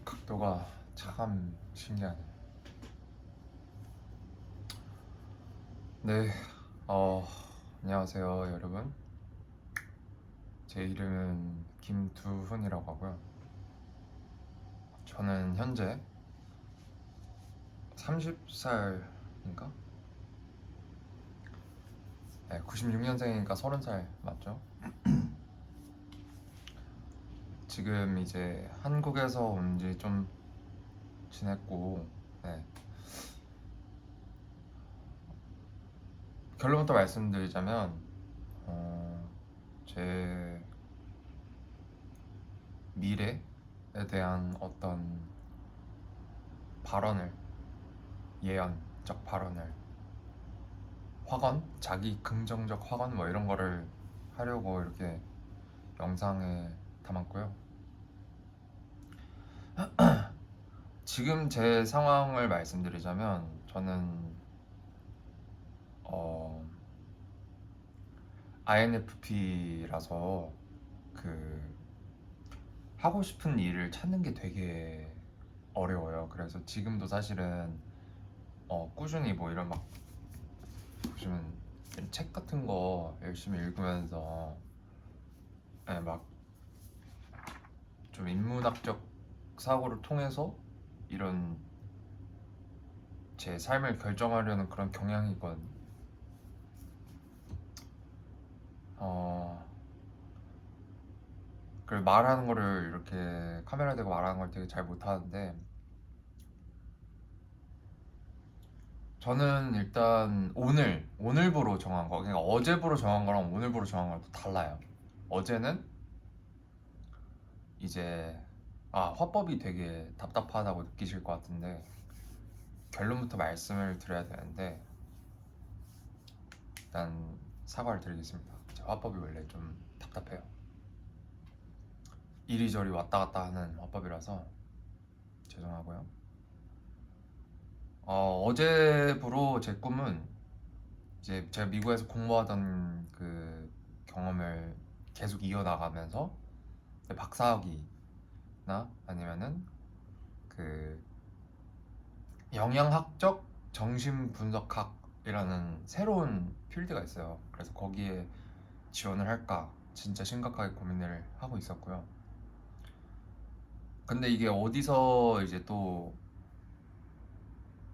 각도가 참 신기하네. 네, 안녕하세요 여러분. 제 이름은 김두훈이라고 하고요. 저는 현재 30살인가? 네, 96년생이니까 30살 맞죠? 지금 이제 한국에서 온 지 좀 지냈고, 네. 결론부터 말씀드리자면, 제 미래에 대한 어떤 발언을, 예언적 발언을, 확언? 자기 긍정적 확언 뭐 이런 거를 하려고 이렇게 영상에 담았고요. 지금 제 상황을 말씀드리자면 저는 INFP라서 그 하고 싶은 일을 찾는 게 되게 어려워요. 그래서 지금도 사실은 꾸준히 뭐 이런 막 보시면 책 같은 거 열심히 읽으면서 막 좀 인문학적 사고를 통해서 이런 제 삶을 결정하려는 그런 경향이거든요. 그 말하는 거를 이렇게 카메라 대고 말하는 걸 되게 잘 못하는데, 저는 일단 오늘부로 정한 거, 그러니까 어제부로 정한 거랑 오늘부로 정한 거랑 또 달라요. 어제는 이제 화법이 되게 답답하다고 느끼실 것 같은데 결론부터 말씀을 드려야 되는데, 일단 사과를 드리겠습니다. 제 화법이 원래 좀 답답해요. 이리저리 왔다 갔다 하는 화법이라서 죄송하고요. 어제부로 제 꿈은 이제 제가 미국에서 공부하던 그 경험을 계속 이어나가면서 박사학위나 아니면은 그 영양학적 정신분석학이라는 새로운 필드가 있어요. 그래서 거기에 지원을 할까 진짜 심각하게 고민을 하고 있었고요. 근데 이게 어디서 이제 또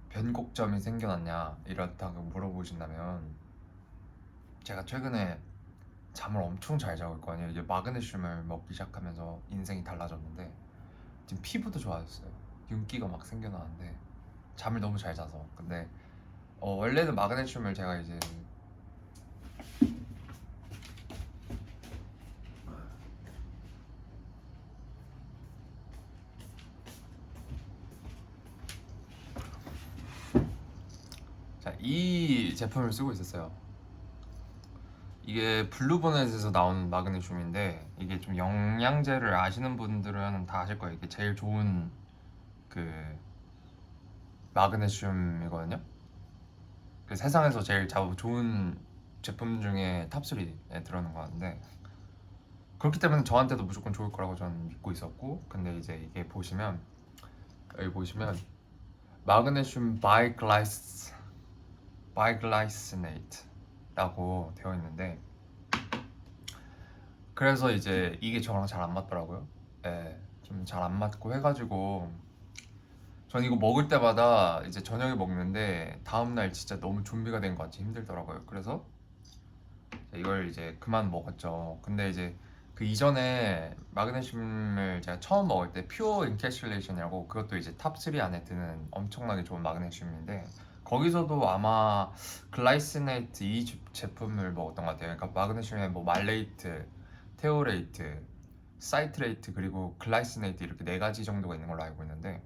변곡점이 생겨났냐 이렇다고 물어보신다면, 제가 최근에 잠을 엄청 잘 자고 있거든요. 이제 마그네슘을 먹기 시작하면서 인생이 달라졌는데 지금 피부도 좋아졌어요. 윤기가 막 생겨나는데 잠을 너무 잘 자서. 근데 원래는 마그네슘을 제가 이제 이 제품을 쓰고 있었어요. 이게 블루보넷에서 나온 마그네슘인데, 이게 좀 영양제를 아시는 분들은 다 아실 거예요. 이게 제일 좋은 그 마그네슘이거든요. 그 세상에서 제일 좋은 제품 중에 탑3에 들어오는 거 같은데, 그렇기 때문에 저한테도 무조건 좋을 거라고 저는 믿고 있었고, 근데 이제 이게 보시면 여기 보시면 마그네슘 바이글라이시네이트라고 되어 있는데, 그래서 이제 이게 저랑 잘 안 맞더라고요. 예, 좀 잘 안 맞고 해가지고 전 이거 먹을 때마다 이제 저녁에 먹는데 다음날 진짜 너무 좀비가 된 것 같이 힘들더라고요. 그래서 이걸 이제 그만 먹었죠. 근데 이제 그 이전에 마그네슘을 제가 처음 먹을 때 퓨어 인캐슐레이션이라고, 그것도 이제 탑3 안에 드는 엄청나게 좋은 마그네슘인데, 거기서도 아마 글라이시네이트 이 제품을 먹었던 것 같아요. 그러니까 마그네슘에 뭐 말레이트, 테오레이트, 사이트레이트, 그리고 글라이시네이트 이렇게 네 가지 정도가 있는 걸로 알고 있는데,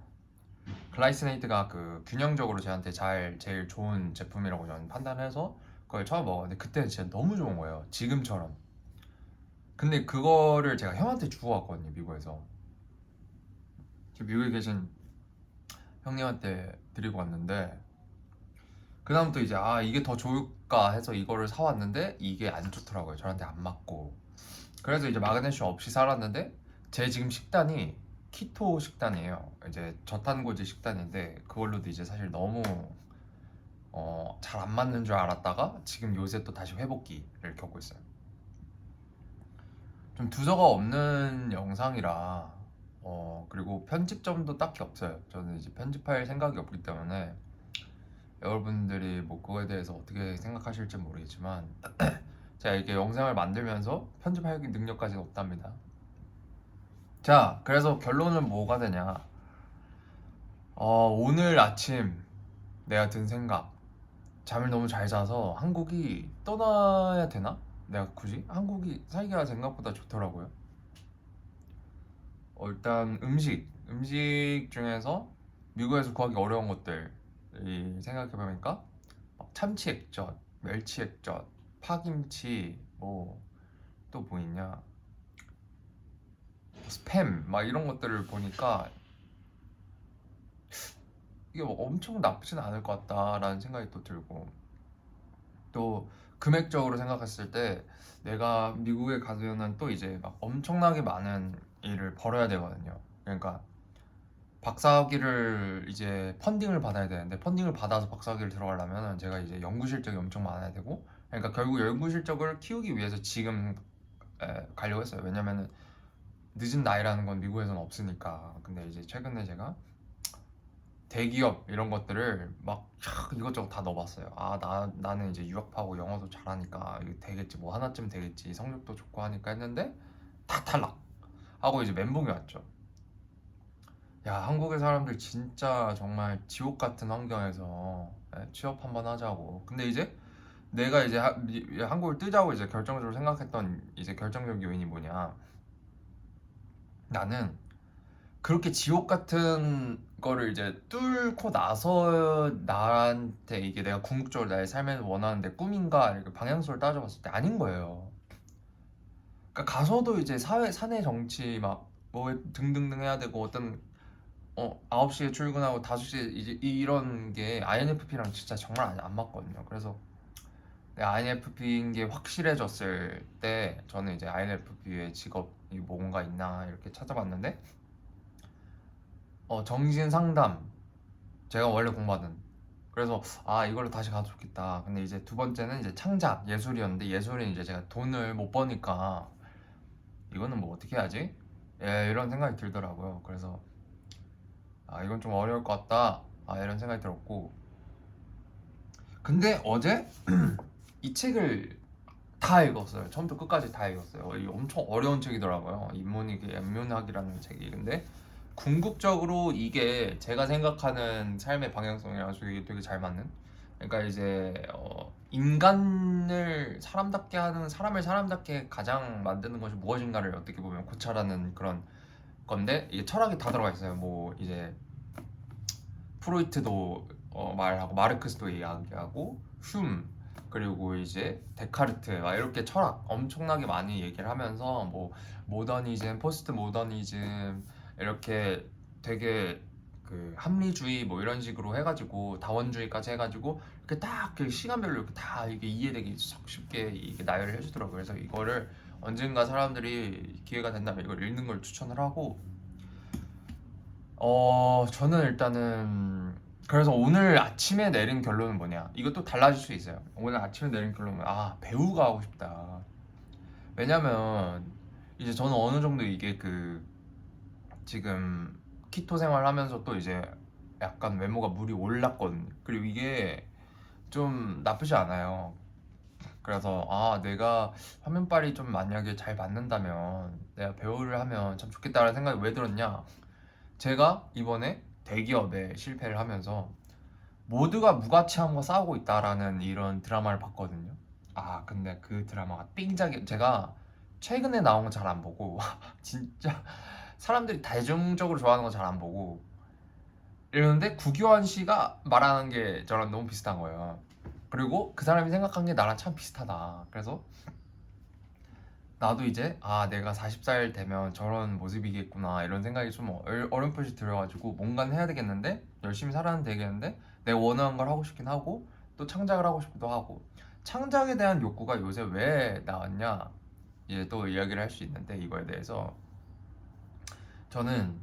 글라이시네이트가 그 균형적으로 저한테 제일 좋은 제품이라고 저는 판단해서 그걸 처음 먹었는데, 그때는 진짜 너무 좋은 거예요. 지금처럼. 근데 그거를 제가 형한테 주고 왔거든요, 미국에서. 지금 미국에 계신 형님한테 드리고 왔는데, 그다음부터 이제 아 이게 더 좋을까 해서 이거를 사왔는데 이게 안 좋더라고요. 저한테 안 맞고. 그래서 이제 마그네슘 없이 살았는데 제 지금 식단이 키토 식단이에요. 이제 저탄고지 식단인데 그걸로도 이제 사실 너무 잘 안 맞는 줄 알았다가 지금 요새 또 다시 회복기를 겪고 있어요. 좀 두서가 없는 영상이라 그리고 편집점도 딱히 없어요. 저는 이제 편집할 생각이 없기 때문에 여러분들이 뭐 그거에 대해서 어떻게 생각하실지 모르겠지만 제가 이렇게 영상을 만들면서 편집할 능력까지는 없답니다. 자, 그래서 결론은 뭐가 되냐? 오늘 아침 내가 든 생각, 잠을 너무 잘 자서 한국이 떠나야 되나? 내가 굳이 한국이 살기가 생각보다 좋더라고요. 일단 음식 중에서 미국에서 구하기 어려운 것들 생각해보니까 막 참치 액젓, 멸치 액젓, 파김치, 뭐 또 뭐 있냐, 스팸 막 이런 것들을 보니까 이게 뭐 엄청 나쁘진 않을 것 같다라는 생각이 또 들고, 또 금액적으로 생각했을 때 내가 미국에 가면은 또 이제 막 엄청나게 많은 일을 벌어야 되거든요. 그러니까 박사학위를 이제 펀딩을 받아야 되는데 펀딩을 받아서 박사학위를 들어가려면 제가 이제 연구 실적이 엄청 많아야 되고, 그러니까 결국 연구 실적을 키우기 위해서 지금 가려고 했어요. 왜냐면은 늦은 나이라는 건 미국에서는 없으니까. 근데 이제 최근에 제가 대기업 이런 것들을 막 이것저것 다 넣어봤어요. 나는 이제 유학하고 영어도 잘하니까 이게 되겠지, 뭐 하나쯤 되겠지, 성적도 좋고 하니까 했는데 다 탈락 하고 이제 멘붕이 왔죠. 야, 한국의 사람들 진짜 정말 지옥 같은 환경에서 취업 한번 하자고. 근데 이제 내가 이제 한국을 뜨자고 이제 결정적으로 생각했던 이제 결정적 요인이 뭐냐, 나는 그렇게 지옥 같은 거를 이제 뚫고 나서 나한테 이게 내가 궁극적으로 나의 삶을 원하는 내 꿈인가 이렇게 방향성을 따져봤을 때 아닌 거예요. 그러니까 가서도 이제 사내 정치 막 뭐 등등등 해야 되고, 어떤 9시에 출근하고 5시에 이제 이런 게 INFP랑 진짜 정말 안 맞거든요. 그래서 내가 INFP인 게 확실해졌을 때 저는 이제 INFP의 직업이 뭔가 있나 이렇게 찾아봤는데, 정신 상담 제가 원래 공부하던, 그래서 이걸로 다시 가도 좋겠다. 근데 이제 두 번째는 이제 창작 예술이었는데, 예술은 이제 제가 돈을 못 버니까 이거는 뭐 어떻게 해야지? 이런 생각이 들더라고요. 그래서 이건 좀 어려울 것 같다, 이런 생각이 들었고, 근데 어제 이 책을 다 읽었어요. 처음부터 끝까지 다 읽었어요. 이 엄청 어려운 책이더라고요. 인문학이라는 책이. 근데 궁극적으로 이게 제가 생각하는 삶의 방향성이랑 되게 잘 맞는. 그러니까 이제 인간을 사람답게 하는, 사람을 사람답게 가장 만드는 것이 무엇인가를 어떻게 보면 고찰하는 그런 건데, 이게 철학이 다 들어가 있어요. 뭐 이제 프로이트도 말하고, 마르크스도 이야기하고, 그리고 이제 데카르트 막 이렇게 철학 엄청나게 많이 얘기를 하면서, 뭐 모더니즘, 포스트 모더니즘 이렇게 되게 그 합리주의 뭐 이런 식으로 해가지고 다원주의까지 해가지고 이렇게 딱 그 시간별로 이렇게 다 이게 이해되기 쉽게 이게 나열을 해주더라고요. 그래서 이거를 언젠가 사람들이 기회가 된다면 이걸 읽는 걸 추천을 하고, 저는 일단은 그래서 오늘 아침에 내린 결론은 뭐냐? 이것도 달라질 수 있어요. 오늘 아침에 내린 결론은 배우가 하고 싶다. 왜냐면 이제 저는 어느 정도 이게 지금 키토 생활하면서 또 이제 약간 외모가 물이 올랐거든요. 그리고 이게 좀 나쁘지 않아요. 그래서 내가 화면빨이 좀 만약에 잘 맞는다면 내가 배우를 하면 참 좋겠다라는 생각이 왜 들었냐? 제가 이번에 대기업에 실패를 하면서 모두가 무가치함과 싸우고 있다라는 이런 드라마를 봤거든요. 근데 그 드라마가 삥작이, 제가 최근에 나온 거 잘 안 보고 진짜 사람들이 대중적으로 좋아하는 거 잘 안 보고 이러는데, 구교환 씨가 말하는 게 저랑 너무 비슷한 거예요. 그리고 그 사람이 생각한 게 나랑 참 비슷하다. 그래서 나도 이제 내가 40살 되면 저런 모습이겠구나 이런 생각이 좀 어렴풋이 들어가지고 뭔가는 해야 되겠는데, 열심히 살아는 되겠는데, 내가 원하는 걸 하고 싶긴 하고, 또 창작을 하고 싶기도 하고. 창작에 대한 욕구가 요새 왜 나왔냐, 이제 또 이야기를 할 수 있는데, 이거에 대해서 저는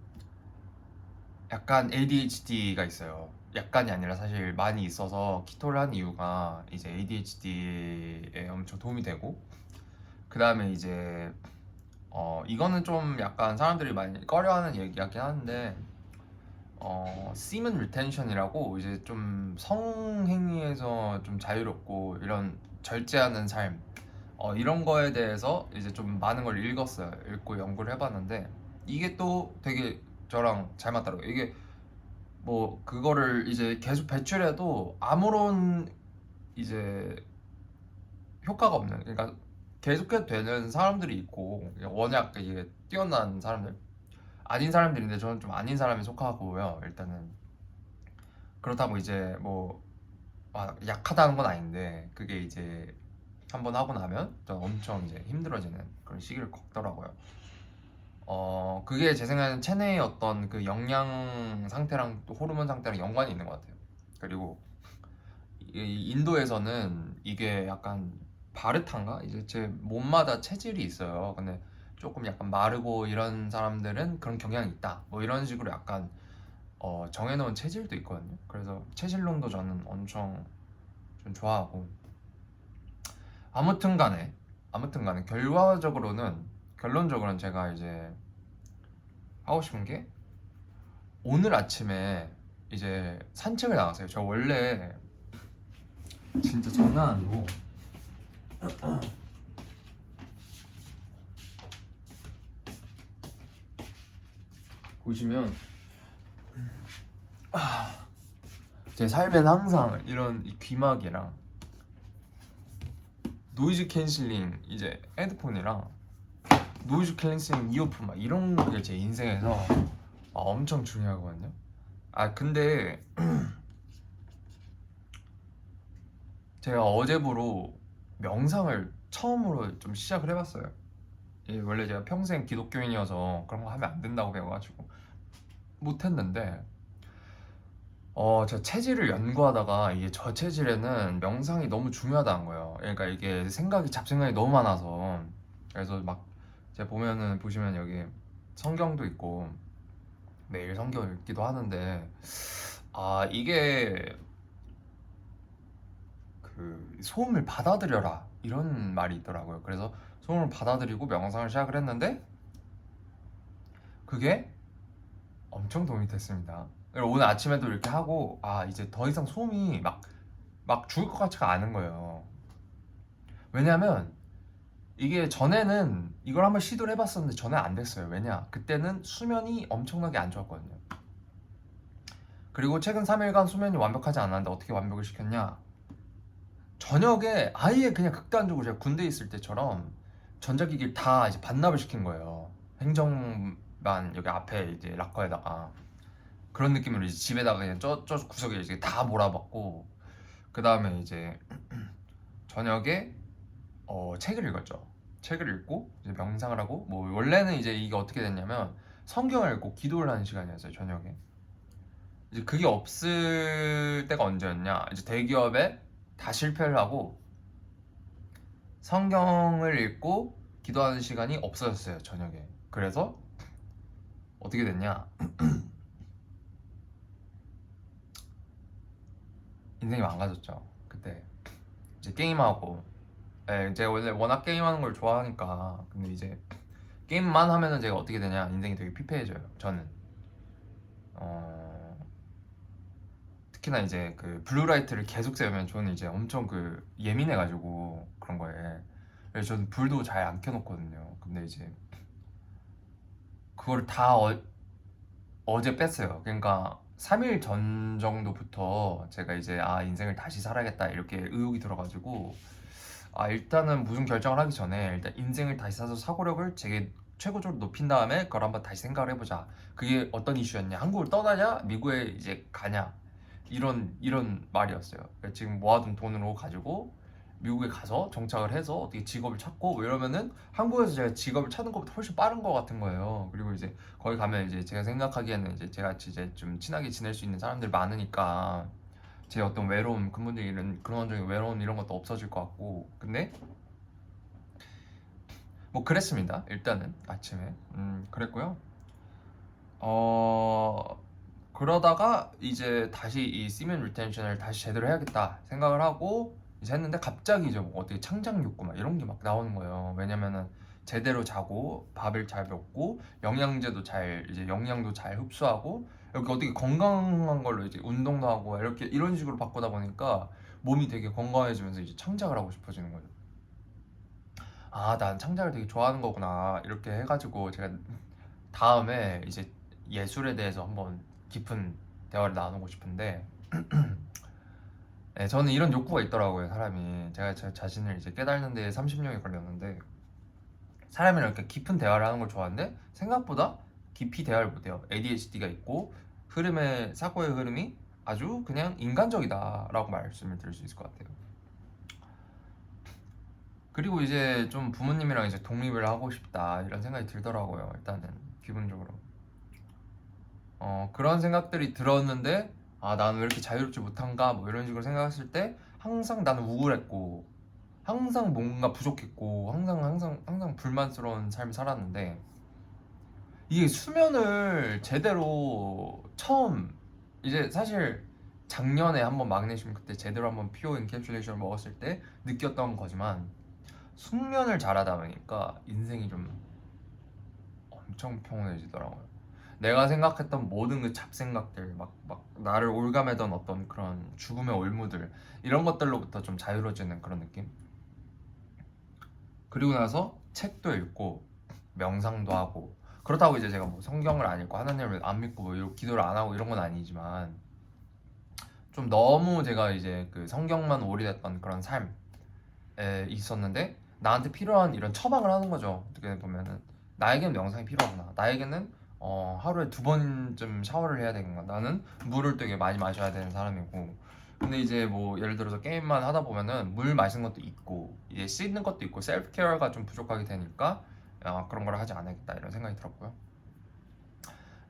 약간 ADHD가 있어요. 약간이 아니라 사실 많이 있어서 키토를 한 이유가 이제 ADHD에 엄청 도움이 되고, 그 다음에 이제 이거는 좀 약간 사람들이 많이 꺼려하는 얘기긴 하는데, semen retention이라고 이제 좀 성행위에서 좀 자유롭고 이런 절제하는 삶, 이런 거에 대해서 이제 좀 많은 걸 읽었어요. 읽고 연구를 해봤는데 이게 또 되게 저랑 잘 맞더라고요. 이게 뭐 그거를 이제 계속 배출해도 아무런 이제 효과가 없는, 그러니까 계속해도 되는 사람들이 있고, 워낙 이게 뛰어난 사람들, 아닌 사람들인데 저는 좀 아닌 사람에 속하고요. 일단은 그렇다고 이제 뭐 약하다는 건 아닌데, 그게 이제 한번 하고 나면 전 엄청 이제 힘들어지는 그런 시기를 겪더라고요. 그게 제 생각에는 체내의 어떤 그 영양 상태랑 또 호르몬 상태랑 연관이 있는 것 같아요. 그리고 이 인도에서는 이게 약간 바르탄가? 이제 제 몸마다 체질이 있어요. 근데 조금 약간 마르고 이런 사람들은 그런 경향이 있다, 뭐 이런 식으로 약간 정해놓은 체질도 있거든요. 그래서 체질론도 저는 엄청 좀 좋아하고, 아무튼 간에 결론적으로는 제가 이제 하고 싶은 게, 오늘 아침에 이제 산책을 나갔어요. 저 원래 진짜 장난 아니고 보시면 제 삶엔 항상 이런 이 귀마개랑 노이즈 캔슬링 이제 헤드폰이랑 노이즈 캔슬링 이어폰 막 이런 게 제 인생에서 엄청 중요하거든요. 근데 제가 어제부로 명상을 처음으로 좀 시작을 해봤어요. 원래 제가 평생 기독교인이어서 그런 거 하면 안 된다고 배워가지고 못했는데, 제가 체질을 연구하다가 이게 저 체질에는 명상이 너무 중요하다는 거예요. 그러니까 이게 잡생각이 너무 많아서. 그래서 막 제가 보시면 여기 성경도 있고 매일 성경 읽기도 하는데, 이게 그 소음을 받아들여라 이런 말이 있더라고요. 그래서 소음을 받아들이고 명상을 시작을 했는데 그게 엄청 도움이 됐습니다. 그리고 오늘 아침에도 이렇게 하고, 이제 더 이상 소음이 막 죽을 것 같지가 않은 거예요. 왜냐면 이게 전에는 이걸 한번 시도를 해봤었는데 전에 안 됐어요. 왜냐, 그때는 수면이 엄청나게 안 좋았거든요. 그리고 최근 3일간 수면이 완벽하지 않았는데 어떻게 완벽을 시켰냐, 저녁에 아예 그냥 극단적으로 제가 군대에 있을 때처럼 전자기기를 다 이제 반납을 시킨 거예요. 행정반 여기 앞에 이제 락커에다가 그런 느낌으로 이제 집에다가 그냥 저 구석에 이제 다 몰아봤고, 그 다음에 이제 저녁에 책을 읽었죠. 책을 읽고 이제 명상을 하고, 뭐 원래는 이제 이게 어떻게 됐냐면 성경을 읽고 기도를 하는 시간이었어요, 저녁에. 이제 그게 없을 때가 언제였냐, 이제 대기업에 다 실패를 하고 성경을 읽고 기도하는 시간이 없어졌어요, 저녁에. 그래서 어떻게 됐냐, 인생이 망가졌죠. 그때 이제 게임하고, 제가 원래 워낙 게임하는 걸 좋아하니까. 근데 이제 게임만 하면은 제가 어떻게 되냐, 인생이 되게 피폐해져요, 저는. 특히나 이제 그 블루라이트를 계속 쐬면 저는 이제 엄청 그 예민해가지고 그런 거에. 그래서 저는 불도 잘 안 켜놓거든요. 근데 이제 그거를 다 어제 뺐어요. 그러니까 3일 전 정도부터 제가 이제 인생을 다시 살아야겠다 이렇게 의욕이 들어가지고, 일단은 무슨 결정을 하기 전에 일단 인생을 다시 사서 사고력을 제게 최고적으로 높인 다음에 그걸 한번 다시 생각을 해보자. 그게 어떤 이슈였냐, 한국을 떠나냐 미국에 이제 가냐, 이런 말이었어요. 그러니까 지금 모아둔 돈으로 가지고 미국에 가서 정착을 해서 어떻게 직업을 찾고 뭐 이러면은 한국에서 제가 직업을 찾는 것보다 훨씬 빠른 것 같은 거예요. 그리고 이제 거기 가면 이제 제가 생각하기에는 이제 제가 이제 좀 친하게 지낼 수 있는 사람들 많으니까 제 어떤 외로움, 근본적인 이런 근원적인 외로움 이런 것도 없어질 것 같고. 근데 뭐 그랬습니다. 일단은 아침에 그랬고요. 어 그러다가 이제 다시 이 시면 리텐션을 다시 제대로 해야겠다 생각을 하고 이제 했는데 갑자기 이제 뭐 어떻게 창작 욕구 막 이런 게 막 나오는 거예요. 왜냐면은 제대로 자고 밥을 잘 먹고 영양제도 잘 이제 영양도 잘 흡수하고 이렇게 어떻게 건강한 걸로 이제 운동도 하고 이렇게 이런 식으로 바꾸다 보니까 몸이 되게 건강해지면서 이제 창작을 하고 싶어지는 거죠. 아, 난 창작을 되게 좋아하는 거구나 이렇게 해가지고 제가 다음에 이제 예술에 대해서 한번 깊은 대화를 나누고 싶은데 네, 저는 이런 욕구가 있더라고요. 사람이 제가 제 자신을 이제 깨닫는 데 30년이 걸렸는데 사람이랑 이렇게 깊은 대화를 하는 걸 좋아하는데 생각보다 깊이 대화를 못해요. ADHD가 있고 흐름의 사고의 흐름이 아주 그냥 인간적이다라고 말씀을 드릴 수 있을 것 같아요. 그리고 이제 좀 부모님이랑 이제 독립을 하고 싶다 이런 생각이 들더라고요. 일단은 기본적으로 그런 생각들이 들었는데 아 나는 왜 이렇게 자유롭지 못한가 뭐 이런 식으로 생각했을 때 항상 나는 우울했고 항상 뭔가 부족했고 항상 불만스러운 삶을 살았는데 이게 수면을 제대로 처음 이제 사실 작년에 한번 마그네슘 그때 제대로 한번 피오 인캡슐레이션을 먹었을 때 느꼈던 거지만 숙면을 잘하다 보니까 인생이 좀 엄청 평온해지더라고요. 내가 생각했던 모든 그 잡생각들, 막 나를 올가매던 어떤 그런 죽음의 올무들 이런 것들로부터 좀 자유로워지는 그런 느낌. 그리고 나서 책도 읽고 명상도 하고 그렇다고 이제 제가 뭐 성경을 안 읽고 하나님을 안 믿고 뭐 기도를 안 하고 이런 건 아니지만 좀 너무 제가 이제 그 성경만 올인했던 그런 삶에 있었는데 나한테 필요한 이런 처방을 하는 거죠. 어떻게 보면은 나에게는 명상이 필요하구나. 나에게는 하루에 2번쯤 샤워를 해야 되는가. 나는 물을 되게 많이 마셔야 되는 사람이고. 근데 이제 뭐 예를 들어서 게임만 하다 보면은 물 마시는 것도 있고 이제 씻는 것도 있고 셀프 케어가 좀 부족하게 되니까 그런 걸 하지 않아야겠다 이런 생각이 들었고요.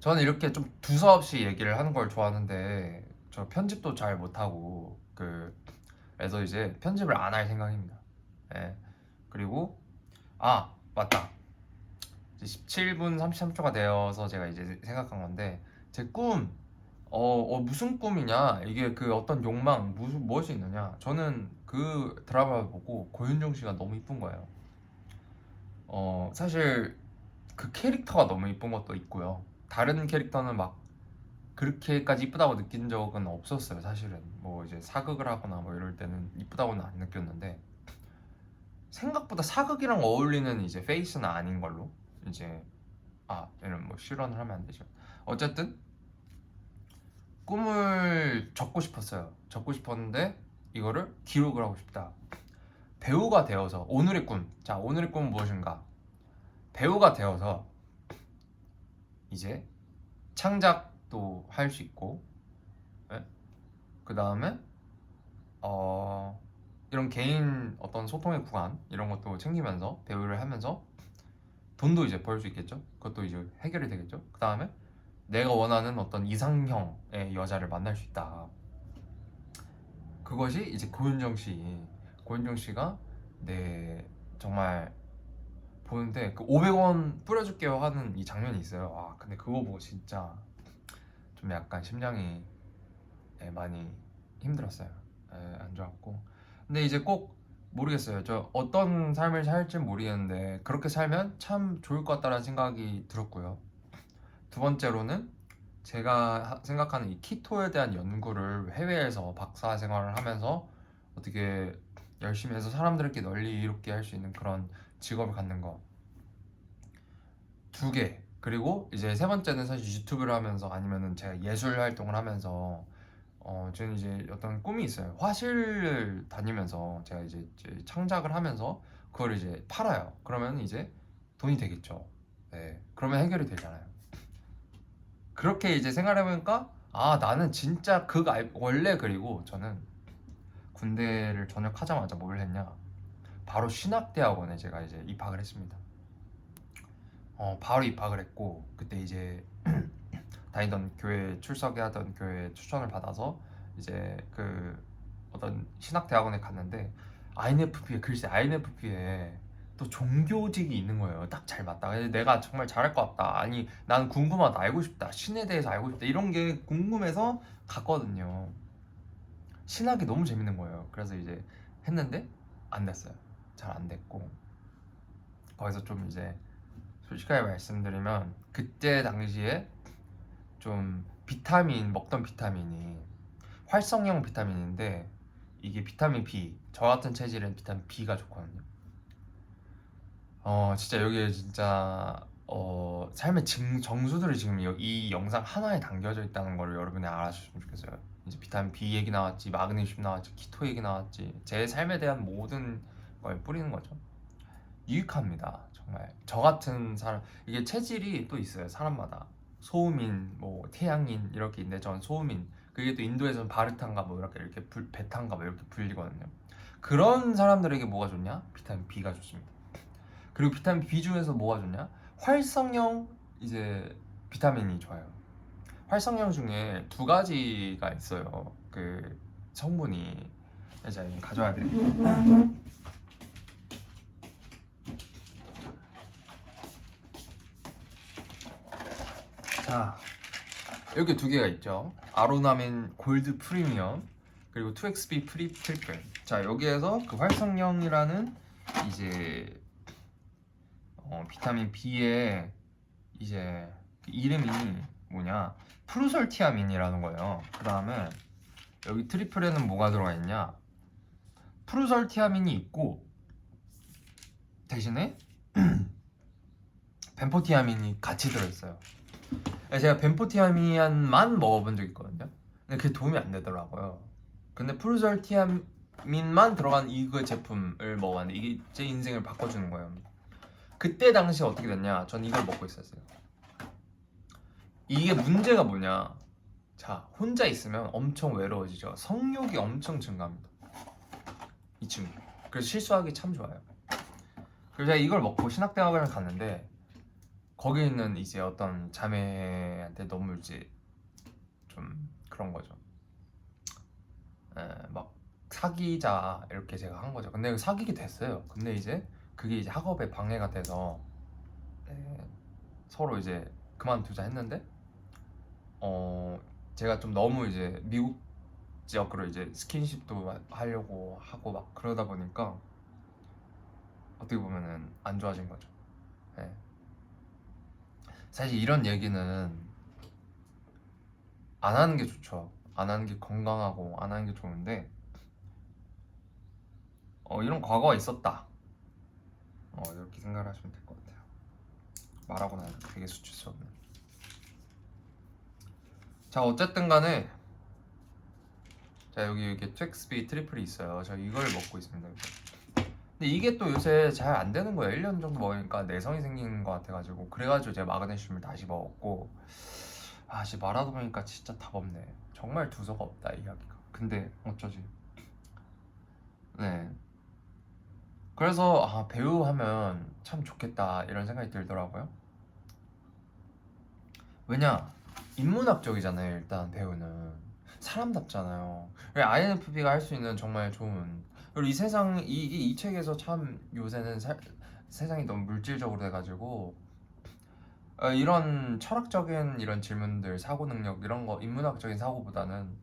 저는 이렇게 좀 두서없이 얘기를 하는 걸 좋아하는데 저 편집도 잘 못하고 그래서 이제 편집을 안 할 생각입니다. 예. 그리고 맞다. 이제 17분 33초가 되어서 제가 이제 생각한 건데 제 꿈, 무슨 꿈이냐? 이게 그 어떤 욕망, 무엇이 있느냐? 저는 그 드라마를 보고 고윤정 씨가 너무 이쁜 거예요. 사실 그 캐릭터가 너무 이쁜 것도 있고요. 다른 캐릭터는 막 그렇게까지 이쁘다고 느낀 적은 없었어요. 사실은 뭐 이제 사극을 하거나 뭐 이럴 때는 이쁘다고는 안 느꼈는데 생각보다 사극이랑 어울리는 이제 페이스는 아닌 걸로 이제 얘는 뭐 실언을 하면 안 되죠. 어쨌든 꿈을 적고 싶었어요. 적고 싶었는데 이거를 기록을 하고 싶다. 배우가 되어서 오늘의 꿈. 자, 오늘의 꿈은 무엇인가? 배우가 되어서 이제 창작도 할 수 있고, 그 다음에 이런 개인 어떤 소통의 구간 이런 것도 챙기면서 배우를 하면서 돈도 이제 벌 수 있겠죠. 그것도 이제 해결이 되겠죠. 그 다음에 내가 원하는 어떤 이상형의 여자를 만날 수 있다. 그것이 이제 고윤정 씨가 정말 보는데 그 500원 뿌려줄게요 하는 이 장면이 있어요. 근데 그거 보고 진짜 좀 약간 심장이 많이 힘들었어요. 안 좋았고. 근데 이제 꼭 모르겠어요. 저 어떤 삶을 살지 모르겠는데 그렇게 살면 참 좋을 것 같다는 생각이 들었고요. 두 번째로는 제가 생각하는 이 키토에 대한 연구를 해외에서 박사 생활을 하면서 어떻게 열심히 해서 사람들에게 널리 이롭게 할 수 있는 그런 직업을 갖는 거. 2개. 그리고 이제 세 번째는 사실 유튜브를 하면서 아니면은 제가 예술 활동을 하면서 저는 이제 어떤 꿈이 있어요. 화실을 다니면서 제가 이제 창작을 하면서 그걸 이제 팔아요. 그러면 이제 돈이 되겠죠. 네. 그러면 해결이 되잖아요. 그렇게 이제 생각해보니까 나는 진짜 원래 그리고 저는 군대를 전역하자마자 뭘 했냐 바로 신학대학원에 제가 이제 입학을 했습니다. 바로 입학을 했고 그때 이제 다니던 교회 출석하던 교회 추천을 받아서 이제 그 어떤 신학대학원에 갔는데 INFP에 글쎄 INFP에 또 종교직이 있는 거예요. 딱 잘 맞다. 그래서 내가 정말 잘할 것 같다. 아니 난 궁금하다. 알고 싶다. 신에 대해서 알고 싶다. 이런 게 궁금해서 갔거든요. 신학이 너무 재밌는 거예요. 그래서 이제 했는데 안 됐어요. 잘 안 됐고 거기서 좀 이제 솔직하게 말씀드리면 그때 당시에 좀 비타민 먹던 비타민이 활성형 비타민인데 이게 비타민 B 저 같은 체질은 비타민 B가 좋거든요. 진짜 여기에 진짜 삶의 정수들이 지금 이 영상 하나에 담겨져 있다는 걸 여러분이 알아주셨으면 좋겠어요. 이제 비타민 B 얘기 나왔지, 마그네슘 나왔지, 키토 얘기 나왔지, 제 삶에 대한 모든 걸 뿌리는 거죠. 유익합니다. 정말 저 같은 사람 이게 체질이 또 있어요. 사람마다 소음인, 뭐 태양인 이렇게 있는데 전 소음인. 그게 또 인도에서는 바르탄가 뭐 이렇게 베탄가 뭐 이렇게 불리거든요. 그런 사람들에게 뭐가 좋냐? 비타민 B가 좋습니다. 그리고 비타민 B 중에서 뭐가 좋냐? 활성형 이제 비타민이 좋아요. 활성형 중에 두 가지가 있어요. 그 성분이 이제 가져야 돼. 자, 이렇게 두 개가 있죠. 아로나민 골드 프리미엄 그리고 2XB 트리플. 자, 여기에서 그 활성형이라는 이제 비타민 B의 이제 그 이름이 뭐냐? 프루설티아민이라는 거예요. 그 다음에 여기 트리플에는 뭐가 들어가 있냐? 프루설티아민이 있고 대신에 벤포티아민이 같이 들어있어요. 제가 벤포티아민만 먹어본 적 있거든요. 근데 그게 도움이 안 되더라고요. 근데 프루설티아민만 들어간 이거 제품을 먹었는데 이게 제 인생을 바꿔주는 거예요. 그때 당시 어떻게 됐냐? 전 이걸 먹고 있었어요. 이게 문제가 뭐냐? 자, 혼자 있으면 엄청 외로워지죠. 성욕이 엄청 증가합니다. 이 친구. 그래서 실수하기 참 좋아요. 그래서 제가 이걸 먹고 신학대학원을 갔는데 거기 있는 이제 어떤 자매한테 너무 이제 좀 그런 거죠. 막 사귀자 이렇게 제가 한 거죠. 근데 사귀게 됐어요. 근데 이제 그게 이제 학업에 방해가 돼서 서로 이제 그만두자 했는데 제가 좀 너무 이제 미국 지역으로 이제 스킨십도 하려고 하고 막 그러다 보니까 어떻게 보면은 안 좋아진 거죠. 네. 사실 이런 얘기는 안 하는 게 좋죠. 안 하는 게 건강하고 안 하는 게 좋은데 이런 과거가 있었다. 이렇게 생각을 하시면 될 것 같아요. 말하고 나니까 되게 수치스럽네. 자, 어쨌든 간에 자, 여기 2XB 트리플이 있어요. 저 이걸 먹고 있습니다. 근데 이게 또 요새 잘 안 되는 거예요. 1년 정도 먹으니까 내성이 생기는 것 같아가지고 그래가지고 제가 마그네슘을 다시 먹었고 지금 말하다 보니까 진짜 답 없네. 정말 두서가 없다 이야기가. 근데 어쩌지. 네. 그래서 배우 하면 참 좋겠다 이런 생각이 들더라고요. 왜냐 인문학적이잖아요. 일단 배우는 사람답잖아요. INFP가 할 수 있는 정말 좋은 그리고 이 세상 이 책에서 참 요새는 세상이 너무 물질적으로 돼가지고 이런 철학적인 이런 질문들 사고 능력 이런 거 인문학적인 사고보다는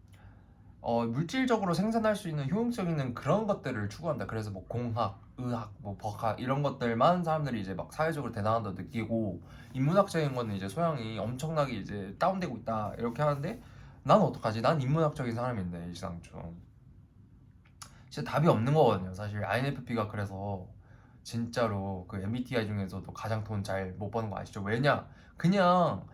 물질적으로 생산할 수 있는 효용성 있는 그런 것들을 추구한다. 그래서 뭐 공학, 의학, 뭐 법학 이런 것들만 사람들이 이제 막 사회적으로 대단하다 느끼고 인문학적인 거는 이제 소양이 엄청나게 이제 다운되고 있다 이렇게 하는데 난 어떡하지? 난 인문학적인 사람인데 일상중 진짜 답이 없는 거거든요. 사실 INFP가 그래서 진짜로 그 MBTI 중에서도 가장 돈 잘 못 버는 거 아시죠? 왜냐? 그냥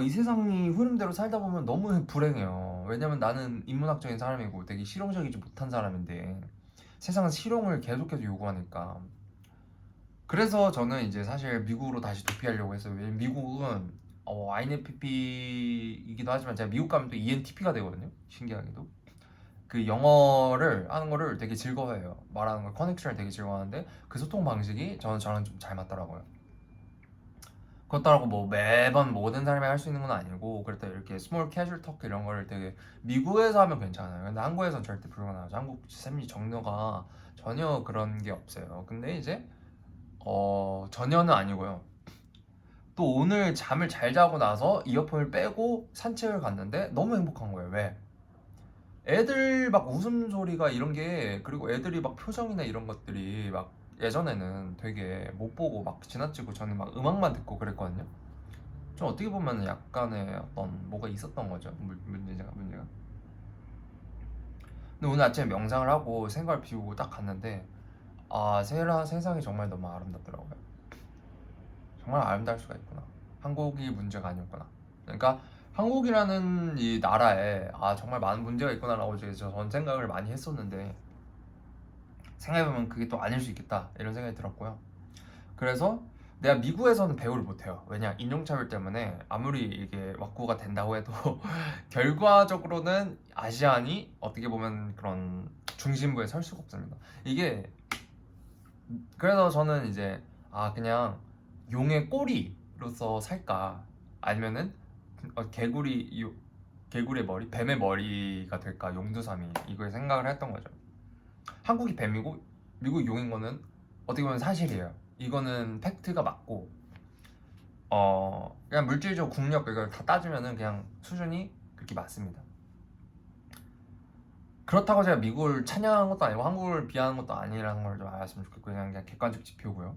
이 세상이 흐름대로 살다 보면 너무 불행해요. 왜냐면 나는 인문학적인 사람이고 되게 실용적이지 못한 사람인데 세상은 실용을 계속해서 요구하니까 그래서 저는 이제 사실 미국으로 다시 도피하려고 했어요. 왜냐면 미국은 INFP이기도 하지만 제가 미국 가면 또 ENTP가 되거든요. 신기하게도 그 영어를 하는 거를 되게 즐거워해요. 말하는 걸 커넥션을 되게 즐거워하는데 그 소통 방식이 저랑 좀 잘 맞더라고요. 그렇다고 뭐 매번 모든 사람이 할 수 있는 건 아니고 그렇다 이렇게 스몰 캐주얼 토크 이런 거를 되게 미국에서 하면 괜찮아요. 근데 한국에선 절대 불가능하죠. 한국 쌤이 정서가 전혀 그런 게 없어요. 근데 이제 전혀는 아니고요. 또 오늘 잠을 잘 자고 나서 이어폰을 빼고 산책을 갔는데 너무 행복한 거예요. 왜? 애들 막 웃음소리가 이런 게 그리고 애들이 막 표정이나 이런 것들이 막 예전에는 되게 못 보고 막 지나치고 저는 막 음악만 듣고 그랬거든요. 좀 어떻게 보면 약간의 어떤 뭐가 있었던 거죠. 문제가. 근데 오늘 아침에 명상을 하고 생각을 비우고 딱 갔는데 세상이 정말 너무 아름답더라고요. 정말 아름다울 수가 있구나. 한국이 문제가 아니었구나. 그러니까 한국이라는 이 나라에 정말 많은 문제가 있구나라고 전 생각을 많이 했었는데 생각해보면 그게 또 아닐 수 있겠다 이런 생각이 들었고요. 그래서 내가 미국에서는 배우를 못해요. 왜냐 인종차별 때문에 아무리 이게 왁구가 된다고 해도 결과적으로는 아시안이 어떻게 보면 그런 중심부에 설 수가 없습니다. 이게 그래서 저는 이제 그냥 용의 꼬리로서 살까 아니면은 개구리의 머리 뱀의 머리가 될까 용두삼이 이거에 생각을 했던 거죠. 한국이 뱀이고 미국이 용인 거는 어떻게 보면 사실이에요. 이거는 팩트가 맞고 그냥 물질적 국력 이걸 다 따지면은 그냥 수준이 그렇게 맞습니다. 그렇다고 제가 미국을 찬양하는 것도 아니고 한국을 비하하는 것도 아니라는 걸 좀 알았으면 좋겠고 그냥 객관적 지표고요.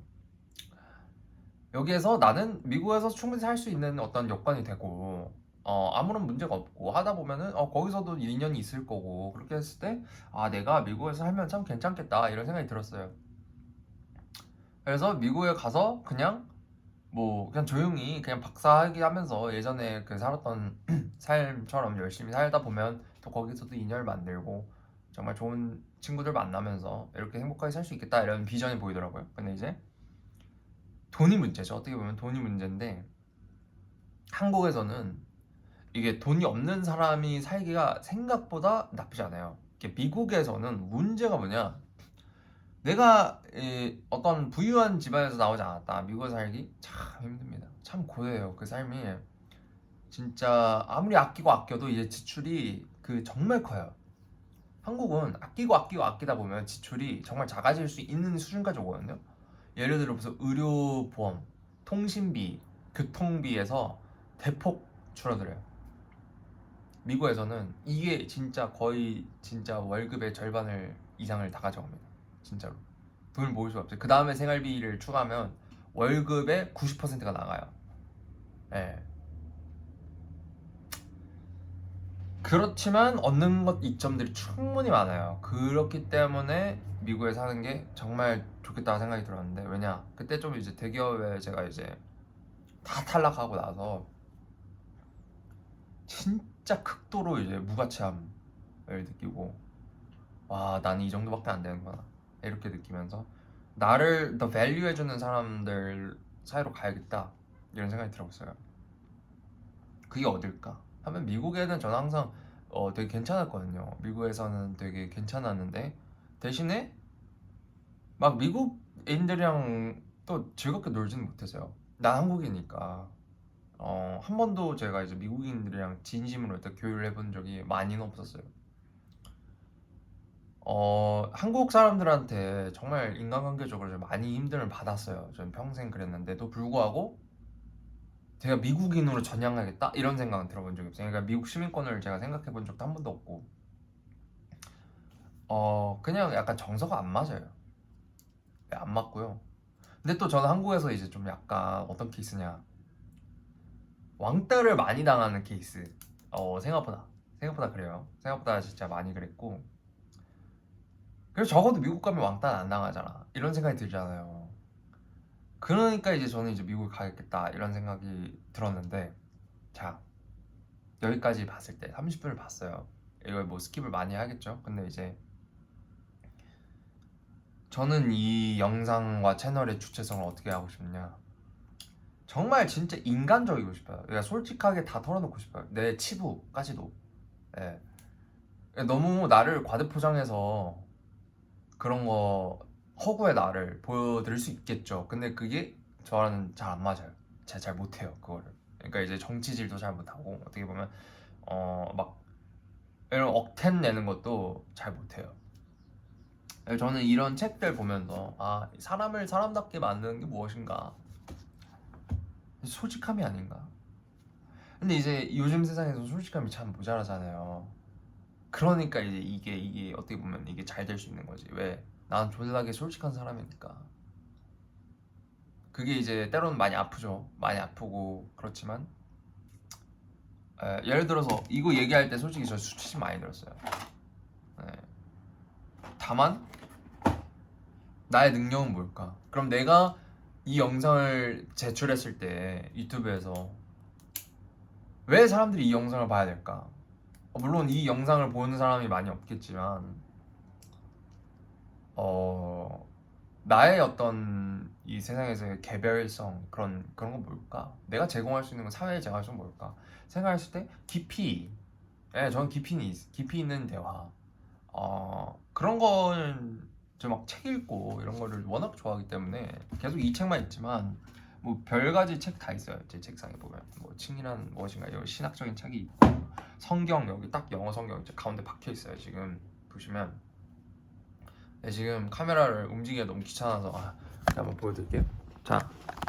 여기에서 나는 미국에서 충분히 살 수 있는 어떤 여건이 되고 아무런 문제가 없고 하다 보면은 거기서도 인연이 있을 거고 그렇게 했을 때 내가 미국에서 살면 참 괜찮겠다 이런 생각이 들었어요. 그래서 미국에 가서 그냥 그냥 조용히 그냥 박사학위 하면서 예전에 그 살았던 삶처럼 열심히 살다 보면 또 거기서도 인연을 만들고 정말 좋은 친구들 만나면서 이렇게 행복하게 살 수 있겠다 이런 비전이 보이더라고요. 근데 이제 돈이 문제죠. 어떻게 보면 돈이 문제인데 한국에서는 이게 돈이 없는 사람이 살기가 생각보다 나쁘지 않아요. 미국에서는 문제가 뭐냐? 내가 어떤 부유한 집안에서 나오지 않았다. 미국에 살기 참 힘듭니다. 참 고해요. 그 삶이 진짜 아무리 아끼고 아껴도 이제 지출이 정말 커요. 한국은 아끼고 아끼다 보면 지출이 정말 작아질 수 있는 수준까지 오거든요. 예를 들어서 의료보험, 통신비, 교통비에서 대폭 줄어들어요. 미국에서는 이게 진짜 거의 진짜 월급의 절반을 이상을 다 가져갑니다. 진짜로. 돈을 모을 수가 없어요. 그 다음에 생활비를 추가하면 월급의 90%가 나가요. 예. 그렇지만 얻는 것 이점들이 충분히 많아요. 그렇기 때문에 미국에 사는 게 정말 좋겠다고 생각이 들었는데 왜냐 그때 좀 이제 대기업에 제가 이제 다 탈락하고 나서 진짜 극도로 이제 무가치함을 느끼고 나는 이 정도밖에 안 되는구나 이렇게 느끼면서 나를 더 밸류 해주는 사람들 사이로 가야겠다 이런 생각이 들었어요. 그게 어딜까 하면 미국에는 저는 항상 되게 괜찮았거든요. 미국에서는 되게 괜찮았는데 대신에 막 미국인들이랑 또 즐겁게 놀지는 못했어요. 난 한국이니까 한 번도 제가 이제 미국인들이랑 진심으로 일단 교류를 해본 적이 많이는 없었어요. 한국 사람들한테 정말 인간관계적으로 좀 많이 힘듦을 받았어요. 저는 평생 그랬는데도 불구하고 제가 미국인으로 전향하겠다 이런 생각은 들어본 적이 없어요. 그러니까 미국 시민권을 제가 생각해 본 적도 한 번도 없고 그냥 약간 정서가 안 맞아요. 네, 안 맞고요. 근데 또 저는 한국에서 이제 좀 약간 어떤 케이스냐 왕따를 많이 당하는 케이스. 생각보다 그래요. 생각보다 진짜 많이 그랬고 그래서 적어도 미국 가면 왕따는 안 당하잖아 이런 생각이 들잖아요. 그러니까 이제 저는 이제 미국을 가야겠다 이런 생각이 들었는데 자 여기까지 봤을 때 30분을 봤어요. 이걸 뭐 스킵을 많이 하겠죠. 근데 이제 저는 이 영상과 채널의 주체성을 어떻게 하고 싶냐 정말 진짜 인간적이고 싶어요. 그러니까 솔직하게 다 털어놓고 싶어요. 내 치부까지도. 예. 너무 나를 과대포장해서 그런 거 허구의 나를 보여드릴 수 있겠죠. 근데 그게 저랑은 잘 안 맞아요. 제가 잘 못해요 그거를. 그러니까 이제 정치질도 잘 못하고 어떻게 보면 막 이런 억텐 내는 것도 잘 못해요. 저는 이런 책들 보면서 아 사람을 사람답게 만드는 게 무엇인가, 솔직함이 아닌가. 근데 이제 요즘 세상에서 솔직함이 참 모자라잖아요. 그러니까 이제 이게 어떻게 보면 이게 잘 될 수 있는 거지. 왜? 난 존나게 솔직한 사람이니까. 그게 이제 때로는 많이 아프죠. 많이 아프고 그렇지만 예를 들어서 이거 얘기할 때 솔직히 저 수치심 많이 들었어요. 네. 다만 나의 능력은 뭘까? 그럼 내가 이 영상을 제출했을 때 유튜브에서 왜 사람들이 이 영상을 봐야 될까? 물론 이 영상을 보는 사람이 많이 없겠지만 나의 어떤 이 세상에서의 개별성, 그런 건 뭘까? 내가 제공할 수 있는 건, 사회에 제공할 수 있는 건 뭘까? 생각했을 때 깊이, 저는 깊이 있는 대화, 그런 거는 저 막 책 읽고 이런 거를 워낙 좋아하기 때문에 계속 이 책만 읽지만 뭐 별가지 책 다 있어요. 제 책상에 보면 뭐 칭이란 무엇인가 이런 신학적인 책이 있고, 성경 여기 딱 영어 성경 이제 가운데 박혀 있어요. 지금 보시면. 지금 카메라를 움직이기가 너무 귀찮아서 제가 한번 보여드릴게요. 자,